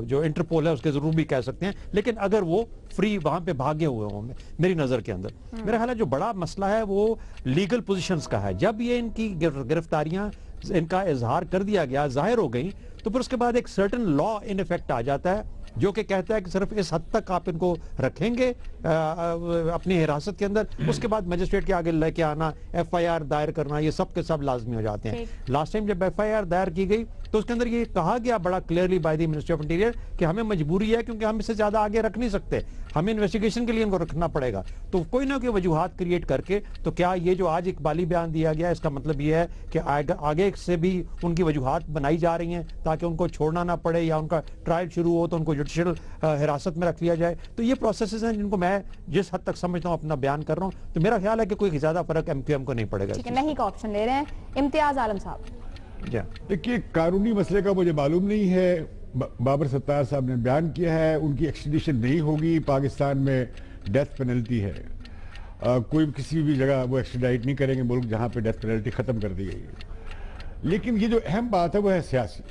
जो इंटरपोल है उसके जरूर भी कह सकते हैं। लेकिन अगर वो फ्री वहां पे भागे हुए हों, मेरी नजर के अंदर मेरा ख्याल है जो बड़ा मसला है वो लीगल पोजीशंस का है। जब ये इनकी गिरफ्तारियां, इनका इजहार कर दिया गया, जाहिर हो गई, तो फिर उसके बाद एक सर्टेन लॉ इन इफेक्ट आ जाता है जो कि कहता है कि सिर्फ इस हद तक आप इनको रखेंगे अपनी हिरासत के अंदर, उसके बाद मजिस्ट्रेट के आगे लेके आना, FIR दायर करना, ये सब के सब लाजमी हो जाते हैं। लास्ट टाइम जब FIR दायर की गई तो उसके अंदर ये कहा गया बड़ा clearly by the ministry of interior कि हमें मजबूरी है क्योंकि हम इससे ज्यादा आगे रख नहीं सकते, हमें इन्वेस्टिगेशन के लिए इनको रखना पड़ेगा। तो कोई ना कोई वजूहात क्रिएट करके, तो क्या ये जो आज इकबाली बयान दिया गया इसका मतलब ये है कि आगे से भी उनकी वजूहात बनाई जा रही हैं ताकि उनको छोड़ना ना पड़े या उनका ट्रायल शुरू हो तो उनको जुडिशियल हिरासत में रख लिया जाए। तो ये प्रोसेस हैं जिनको मैं जिस हद तक समझता हूँ अपना बयान कर रहा हूँ, तो मेरा ख्याल है कि कोई ज्यादा फर्क MQM को नहीं पड़ेगा। ठीक है, नहीं का ऑप्शन ले रहे हैं। इम्तियाज आलम साहब, देखिए, कानूनी मसले का मुझे मालूम नहीं है। बाबर सत्तार साहब ने बयान किया है उनकी एक्सट्रेडिशन नहीं होगी, पाकिस्तान में डेथ पेनल्टी है, कोई किसी भी जगह वो एक्सट्राडाइट नहीं करेंगे मुल्क जहां पे डेथ पेनल्टी खत्म कर दी गई है। लेकिन ये जो अहम बात है वो है सियासी।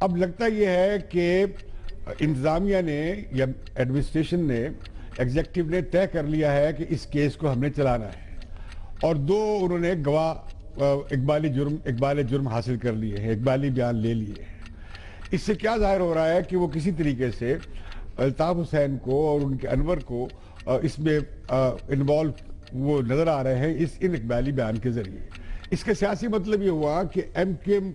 अब लगता यह है कि इंतजामिया ने या एडमिनिस्ट्रेशन ने, एग्जीक्यूटिव ने तय कर लिया है कि इस केस को हमने चलाना है, और दो उन्होंने गवाह इकबाली जुर्म हासिल कर लिए हैं, इकबाली बयान ले लिए हैं। इससे क्या जाहिर हो रहा है कि वो किसी तरीके से अल्ताफ हुसैन को और उनके अनवर को इसमें इन्वॉल्व वो नजर आ रहे हैं इन इकबाली बयान के जरिए। इसका सियासी मतलब ये हुआ कि MQM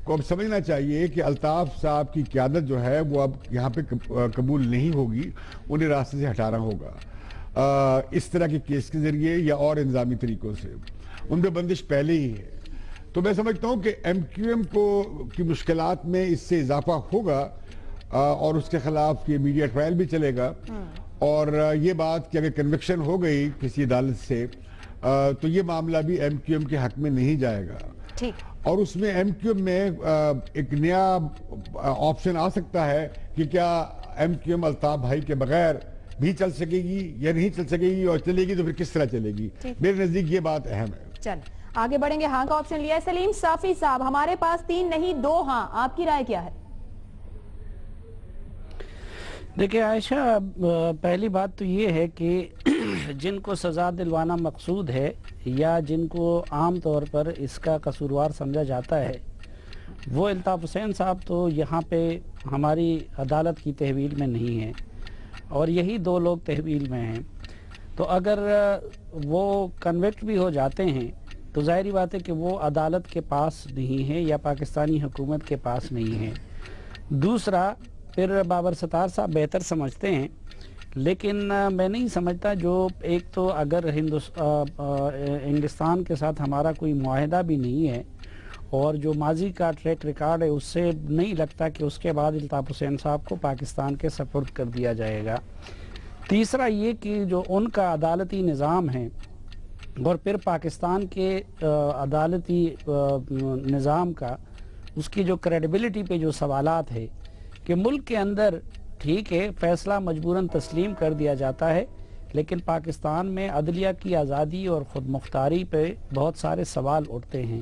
को अब समझना चाहिए कि अल्ताफ साहब की क़यादत जो है वो अब यहाँ पे कबूल नहीं होगी, उन्हें रास्ते से हटाना होगा इस तरह के केस के जरिए या और इंतजामी तरीकों से। उन पर बंदिश पहले ही है। तो मैं समझता हूँ कि MQM को की मुश्किलात में इससे इजाफा होगा और उसके खिलाफ ये मीडिया ट्रायल भी चलेगा। और ये बात कि अगर कन्विक्शन हो गई किसी अदालत से तो ये मामला भी MQM के हक में नहीं जाएगा। ठीक। और उसमें एमक्यूएम में एक नया ऑप्शन आ सकता है कि क्या एमक्यूएम अल्ताफ भाई के बगैर भी चल सकेगी या नहीं चल सकेगी, और चलेगी तो फिर किस तरह चलेगी। मेरे नजदीक ये बात अहम है। चल आगे बढ़ेंगे। हाँ का ऑप्शन लिया है सलीम साफी साहब। हमारे पास 3 नहीं 2 हाँ, आपकी राय क्या है? देखिए आयशा, पहली बात तो ये है कि जिनको सज़ा दिलवाना मकसूद है या जिनको आम तौर पर इसका कसूरवार समझा जाता है, वो अल्ताफ हुसैन साहब तो यहाँ पे हमारी अदालत की तहवील में नहीं है, और यही 2 लोग तहवील में हैं। तो अगर वो कन्विक्ट भी हो जाते हैं तो ज़ाहिरी बात है कि वो अदालत के पास नहीं है या पाकिस्तानी हुकूमत के पास नहीं है। दूसरा, फिर बाबर सत्तार साहब बेहतर समझते हैं, लेकिन मैं नहीं समझता। जो एक तो अगर इंग्लिस्तान के साथ हमारा कोई मुआहदा भी नहीं है और जो माजी का ट्रैक रिकॉर्ड है, उससे नहीं लगता कि उसके बाद अल्ताफ हुसैन साहब को पाकिस्तान के सपुर्द कर दिया जाएगा। तीसरा ये कि जो उनका अदालती निज़ाम है और फिर पाकिस्तान के अदालती निज़ाम का, उसकी जो क्रेडिबिलिटी पे जो सवालात है कि मुल्क के अंदर ठीक है फैसला मजबूरन तस्लीम कर दिया जाता है, लेकिन पाकिस्तान में अदलिया की आज़ादी और ख़ुद मुख्तारी पे बहुत सारे सवाल उठते हैं।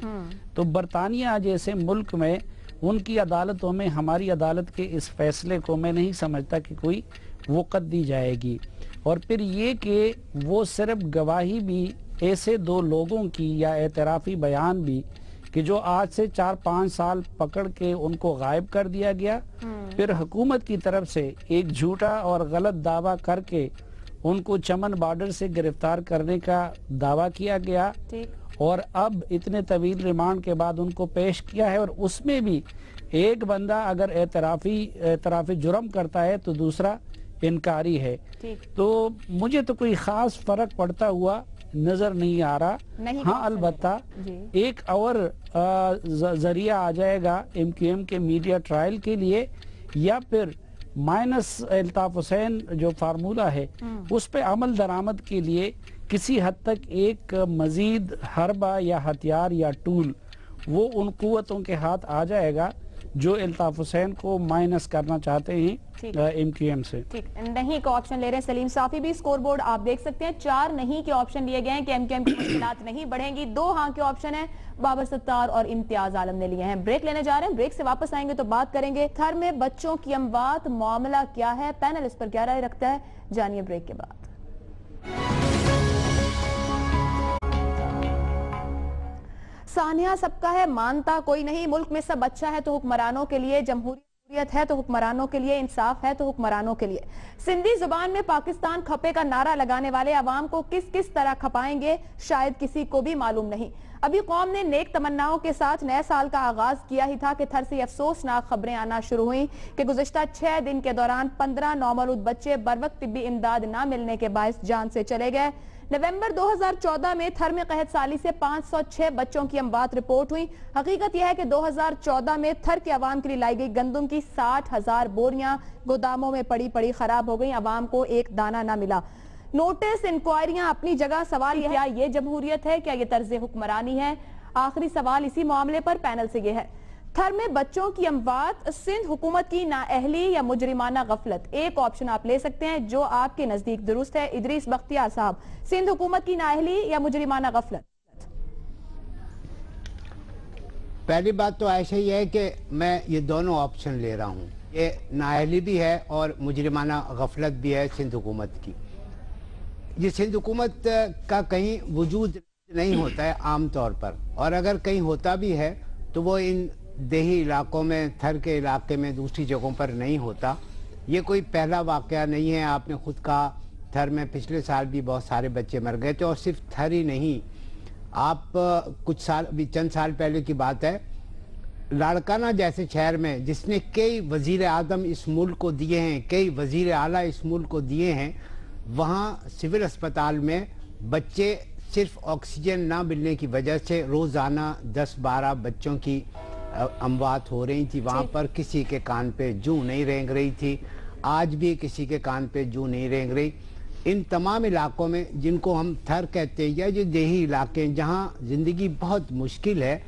तो बरतानिया जैसे मुल्क में उनकी अदालतों में हमारी अदालत के इस फैसले को मैं नहीं समझता कि कोई वक़्त दी जाएगी। और फिर ये कि वो सिर्फ गवाही भी ऐसे 2 लोगों की या एतराफ़ी बयान भी कि जो आज से 4-5 साल पकड़ के उनको गायब कर दिया गया, फिर हुकूमत की तरफ से एक झूठा और गलत दावा करके उनको चमन बॉर्डर से गिरफ्तार करने का दावा किया गया, और अब इतने तवील रिमांड के बाद उनको पेश किया है, और उसमें भी एक बंदा अगर एतराफ़ी जुर्म करता है तो दूसरा इनकारी है। तो मुझे तो कोई ख़ास फ़र्क पड़ता हुआ नजर नहीं आ रहा। हाँ, अलबत्ता एक और जरिया आ जाएगा एमक्यूएम के मीडिया ट्रायल के लिए, या फिर माइनस अल्ताफ हुसैन जो फार्मूला है उस पे अमल दरामद के लिए किसी हद तक एक मजीद हरबा या हथियार या टूल वो उन कुव्वतों के हाथ आ जाएगा जो अल्ताफ हुसैन को माइनस करना चाहते हैं एमक्यूएम से। ठीक, नहीं का ऑप्शन ले रहे हैं सलीम साफी भी। स्कोर बोर्ड आप देख सकते हैं, 4 नहीं के ऑप्शन लिए गए हैं कि एमक्यूएम की मुश्किलात नहीं बढ़ेंगी। 2 हाँ के ऑप्शन है बाबर सत्तार और इम्तियाज आलम ने लिए हैं। ब्रेक लेने जा रहे हैं, ब्रेक से वापस आएंगे तो बात करेंगे थर में बच्चों की अमवात, मामला क्या है, पैनल इस पर क्या राय रखता है, जानिए ब्रेक के बाद। सानिया सबका है मानता कोई नहीं, मुल्क में सब अच्छा है तो हुक्मरानों के लिए, जमहूरियत है तो हुक्मरानों के लिए, इंसाफ है तो हुक्मरानों के लिए। सिंधी जुबान में पाकिस्तान खपे का नारा लगाने वाले अवाम को किस किस तरह खपाएंगे शायद किसी को भी मालूम नहीं। अभी कौम ने नेक तमन्नाओं के साथ नए साल का आगाज किया ही था कि थर से अफसोसनाक खबरें आना शुरू हुई कि गुज़िश्ता 6 दिन के दौरान 15 नौमौलूद बच्चे बरवक्त तिब्बी इमदाद न मिलने के बायस जान से चले गए। नवंबर 2014 में थर में कहत साली से 506 बच्चों की अमवात रिपोर्ट हुई। हकीकत यह है कि 2014 में थर के अवाम के लिए लाई गई गंदम की 60,000 बोरियां गोदामों में पड़ी पड़ी खराब हो गई, अवाम को एक दाना ना मिला। नोटिस, इंक्वायरियां अपनी जगह, सवाल यह क्या ये जमहूरियत है, क्या ये तर्ज हुक्मरानी है? आखिरी सवाल इसी मामले पर पैनल से ये है, थर में बच्चों की अमवात सिंध हुकूमत की नाअहली या मुजरिमाना गफलत? एक ऑप्शन आप ले सकते हैं जो आपके नजदीक दुरुस्त है। इदरीस बख्तियार साहब, सिंध हुकूमत की नाअहली या मुजरिमाना गफलत? पहली बात तो ऐसा ही है कि मैं ये दोनों ऑप्शन ले रहा हूँ, ये नाअहली भी है और मुजरिमाना गफलत भी है सिंध हुकूमत की। ये सिंध हुकूमत का कहीं वजूद नहीं होता है आम तौर पर, और अगर कहीं होता भी है तो वो इन देही इलाकों में, थर के इलाके में, दूसरी जगहों पर नहीं होता। ये कोई पहला वाक़या नहीं है। आपने खुद कहा थर में पिछले साल भी बहुत सारे बच्चे मर गए थे, और सिर्फ थर ही नहीं, आप कुछ साल अभी चंद साल पहले की बात है, लाड़काना जैसे शहर में जिसने कई वजीर आज़म इस मुल्क को दिए हैं, कई वजीर आला इस मुल्क को दिए हैं, वहाँ सिविल अस्पताल में बच्चे सिर्फ ऑक्सीजन ना मिलने की वजह से रोज़ाना 10-12 बच्चों की अमवात हो रही थी। वहाँ पर किसी के कान पे जूं नहीं रेंग रही थी, आज भी किसी के कान पे जूं नहीं रेंग रही। इन तमाम इलाकों में जिनको हम थर कहते हैं या जो देही इलाके जहाँ ज़िंदगी बहुत मुश्किल है,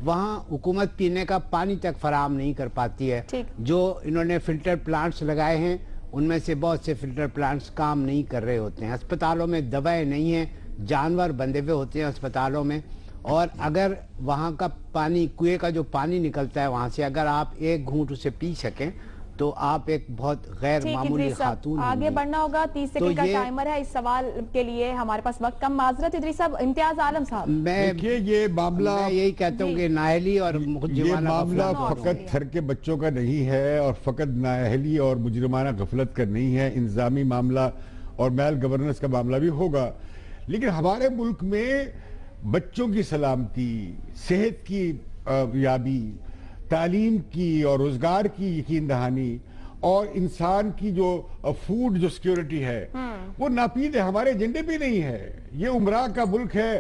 वहाँ हुकूमत पीने का पानी तक फराहम नहीं कर पाती है। जो इन्होंने फिल्टर प्लांट्स लगाए हैं उनमें से बहुत से फिल्टर प्लांट्स काम नहीं कर रहे होते हैं। अस्पतालों में दवाएं नहीं हैं, जानवर बंधे हुए होते हैं अस्पतालों में, और अगर वहाँ का पानी, कुएं का जो पानी निकलता है वहाँ से अगर आप एक घूंट उसे पी सकें तो आप एक बहुत गैर मामूली खातून। आगे बढ़ना होगा, 30 सेकंड का टाइमर है इस सवाल के लिए, हमारे पास वक्त कम। माजरत इदरीस साहब, इम्तियाज आलम साहब। मैं देखिए ये मामला, मैं यही कहता हूँ कि नाअहली और ये मामला फकत थर के बच्चों का नहीं है और फकत नाअहली और मुजरिमाना गफलत का नहीं है, इंतजामी मामला और मैल गवर्नेंस का मामला भी होगा। लेकिन हमारे मुल्क में बच्चों की सलामती, सेहत की याबी, तालीम की और रोजगार की यकीन दहानी और इंसान की जो फूड जो सिक्योरिटी है वो नापीद है, हमारे एजेंडे पे नहीं है। ये उमरा का मुल्क है,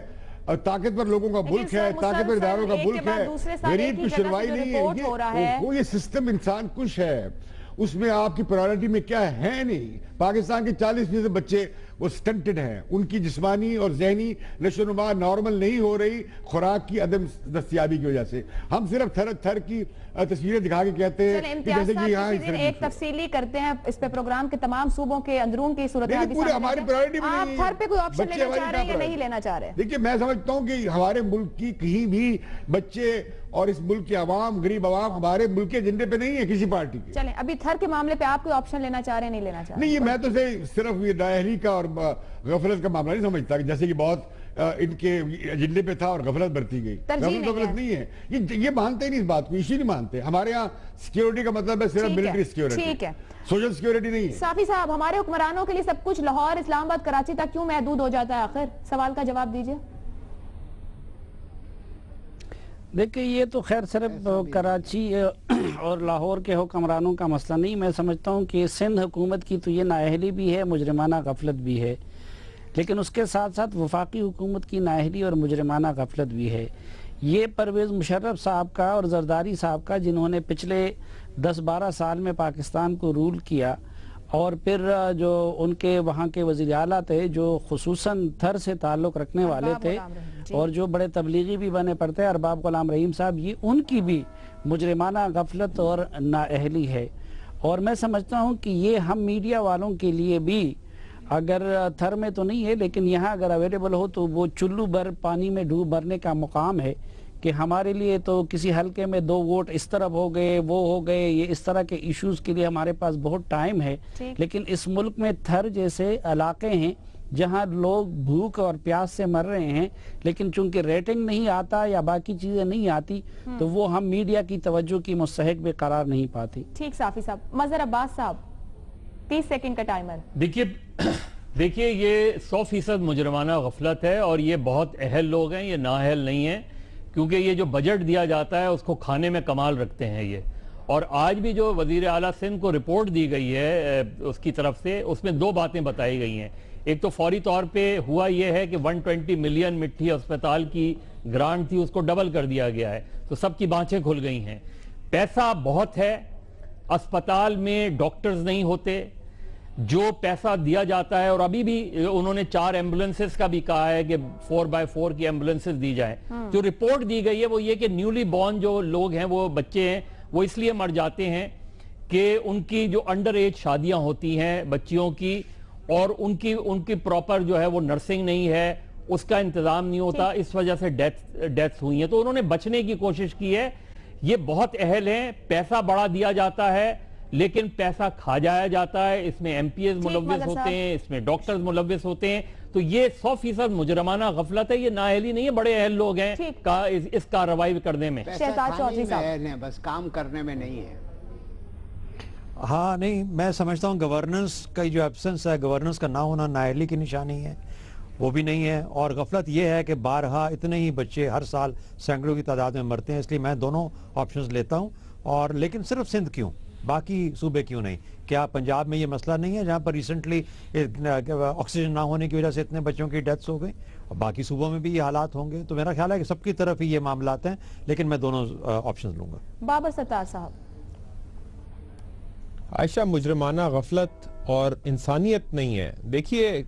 ताकतवर लोगों का मुल्क है, ताकतवर इदारों का मुल्क है, गरीब की सुनवाई नहीं है। वो ये सिस्टम इंसान कुछ है, उसमें आपकी प्रायोरिटी में क्या है नहीं। पाकिस्तान के 40% बच्चे वो स्टंटेड हैं, उनकी जिस्मानी और जहनी नशोनुमा नॉर्मल नहीं हो रही खुराक की अदम दस्तियाबी की वजह से। हम सिर्फ थर थर की तस्वीरें दिखा के कहते हैं कि जैसे कि यहाँ एक तफसीली करते हैं इस पे प्रोग्राम के तमाम सूबों के अंदरून की सूरत हमारी प्रायोरिटी में आप थर पे कोई ऑप्शन लेना चाह रहे हैं या नहीं लेना चाह रहे? देखिए मैं समझता हूँ कि हमारे मुल्क की कहीं भी बच्चे और इस मुल्क के अवाम, गरीब अवाम हमारे मुल्क के एजेंडे पे नहीं है किसी पार्टी के। चलें, अभी थर के मामले पे आप कोई ऑप्शन लेना चाह रहे हैं, नहीं लेना चाह रहे? नहीं, मैं तो सिर्फ ये नाअहली का और गफलत का मामला नहीं समझता कि जैसे कि बहुत इनके एजेंडे पे था और गफलत बरती गई। गफलत नहीं है, ये मानते ही नहीं इस बात को, इसी नहीं मानते। हमारे यहाँ सिक्योरिटी का मतलब है सिर्फ मिलिट्री सिक्योरिटी, ठीक है, सोशल सिक्योरिटी नहीं है। साफी साहब, हमारे हुक्मरानों के लिए सब कुछ लाहौर, इस्लामाबाद, कराची तक क्यों महदूद हो जाता है? आखिर सवाल का जवाब दीजिए। देखिए ये तो खैर सिर्फ कराची और लाहौर के हुक्मरानों का मसला नहीं, मैं समझता हूँ कि सिंध हुकूमत की तो ये नाअहली भी है, मुजरिमाना गफलत भी है, लेकिन उसके साथ साथ वफाकी हुकूमत की नाअहली और मुजरिमाना गफलत भी है। ये परवेज़ मुशर्रफ साहब का और जरदारी साहब का, जिन्होंने पिछले 10-12 साल में पाकिस्तान को रूल किया, और फिर जो उनके वहाँ के वज़ीर आला थे जो खुसूसन थर से ताल्लुक़ रखने वाले थे और जो बड़े तबलीगी भी बने पड़ते हैं, अरबाब गुलाम रहीम साहब, ये उनकी भी मुजरिमाना गफलत और नाअहली है। और मैं समझता हूँ कि ये हम मीडिया वालों के लिए भी, अगर थर में तो नहीं है लेकिन यहाँ अगर अवेलेबल हो तो वो चुल्लू भर पानी में डूब मरने का मुकाम है कि हमारे लिए तो किसी हलके में 2 वोट इस तरफ हो गए, वो हो गए, ये इस तरह के इश्यूज के लिए हमारे पास बहुत टाइम है। लेकिन इस मुल्क में थर जैसे इलाके हैं जहाँ लोग भूख और प्यास से मर रहे हैं, लेकिन चूंकि रेटिंग नहीं आता या बाकी चीजें नहीं आती तो वो हम मीडिया की तवज्जो की मुस्तहिक भी करार नहीं पाती। ठीक साफी साहब। मजहर अब्बास साहब, 30 सेकंड का टाइमर। देखिए ये 100% मुजरमाना गफलत है और ये बहुत अहल लोग हैं, ये नाअहल नहीं है, क्योंकि ये जो बजट दिया जाता है उसको खाने में कमाल रखते हैं ये। और आज भी जो वजीर आला सिंध को रिपोर्ट दी गई है उसकी तरफ से, उसमें 2 बातें बताई गई हैं। एक तो फौरी तौर पे हुआ ये है कि 120 मिलियन मिट्टी अस्पताल की ग्रांट थी, उसको डबल कर दिया गया है, तो सबकी बाँचें खुल गई हैं। पैसा बहुत है, अस्पताल में डॉक्टर्स नहीं होते, जो पैसा दिया जाता है, और अभी भी उन्होंने 4 एम्बुलेंसेस का भी कहा है कि 4x4 की एम्बुलेंसेस दी जाए। जो रिपोर्ट दी गई है वो ये कि न्यूली बॉर्न जो लोग हैं, वो बच्चे हैं, वो इसलिए मर जाते हैं कि उनकी जो अंडर एज शादियां होती हैं बच्चियों की, और उनकी प्रॉपर जो है वो नर्सिंग नहीं है, उसका इंतजाम नहीं होता, इस वजह से डेथ्स हुई हैं। तो उन्होंने बचने की कोशिश की है। ये बहुत अहल है, पैसा बड़ा दिया जाता है लेकिन पैसा खा जाया जाता है, इसमें एमपीएस मुलव्विस होते हैं, इसमें डॉक्टर्स मुलव्विस होते हैं। तो ये 100% मुजरमाना गफलत है, ये नाअहली नहीं है, बड़े अहल लोग हैं इस कार्रवाई करने में। बस काम करने में नहीं है। हाँ नहीं, मैं समझता हूँ गवर्नेंस का जो एब्सेंस है, गवर्नेंस का ना होना नाअहली की निशानी है, वो भी नहीं है। और गफलत ये है कि बारहा इतने ही बच्चे हर साल सैकड़ों की तादाद में मरते हैं, इसलिए मैं दोनों ऑप्शंस लेता हूँ। और लेकिन सिर्फ सिंध क्यों, बाकी सूबे क्यों नहीं? क्या पंजाब में ये मसला नहीं है जहाँ पर रिसेंटली ऑक्सीजन ना होने की वजह से इतने बच्चों की डेथ्स हो गई? और बाकी सूबों में भी ये हालात होंगे। तो मेरा ख्याल है कि सबकी तरफ ही ये मामलात हैं, लेकिन मैं दोनों ऑप्शंस लूंगा। बाबर सत्तार साहब। आयशा, मुजरमाना गफलत और इंसानियत नहीं है। देखिए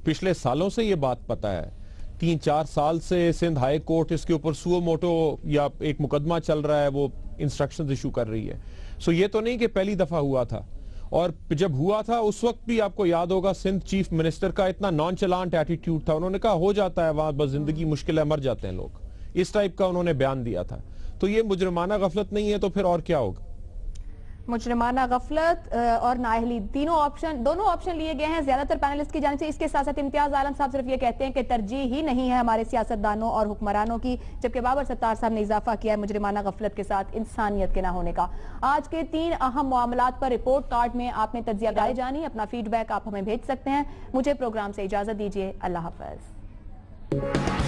पिछले सालों से ये बात पता है 3-4 साल से सिंध हाई कोर्ट इसके ऊपर सुओ मोटो या एक मुकदमा चल रहा है, वो इंस्ट्रक्शंस इशू कर रही है। सो ये तो नहीं कि पहली दफा हुआ था, और जब हुआ था उस वक्त भी आपको याद होगा सिंध चीफ मिनिस्टर का इतना नॉनचलांट एटीट्यूड था, उन्होंने कहा हो जाता है वहां, बस जिंदगी मुश्किल है, मर जाते हैं लोग, इस टाइप का उन्होंने बयान दिया था। तो ये मुजरिमाना गफलत नहीं है तो फिर और क्या होगा? मुजरिमाना गफलत और नाअहली दोनों ऑप्शन लिए गए हैं ज्यादातर पैनलिस्ट की जानिब से। इसके साथ साथ इम्तियाज आलम साहब सिर्फ ये कहते हैं कि तरजीह ही नहीं है हमारे सियासतदानों और हुक्मरानों की, जबकि बाबर सत्तार साहब ने इजाफा किया है मुजरिमाना गफलत के साथ इंसानियत के ना होने का। आज के 3 अहम मामलात पर रिपोर्ट कार्ड में आपने तज्जिया राय जानी, अपना फीडबैक आप हमें भेज सकते हैं। मुझे प्रोग्राम से इजाजत दीजिए, अल्लाह हाफ़िज़।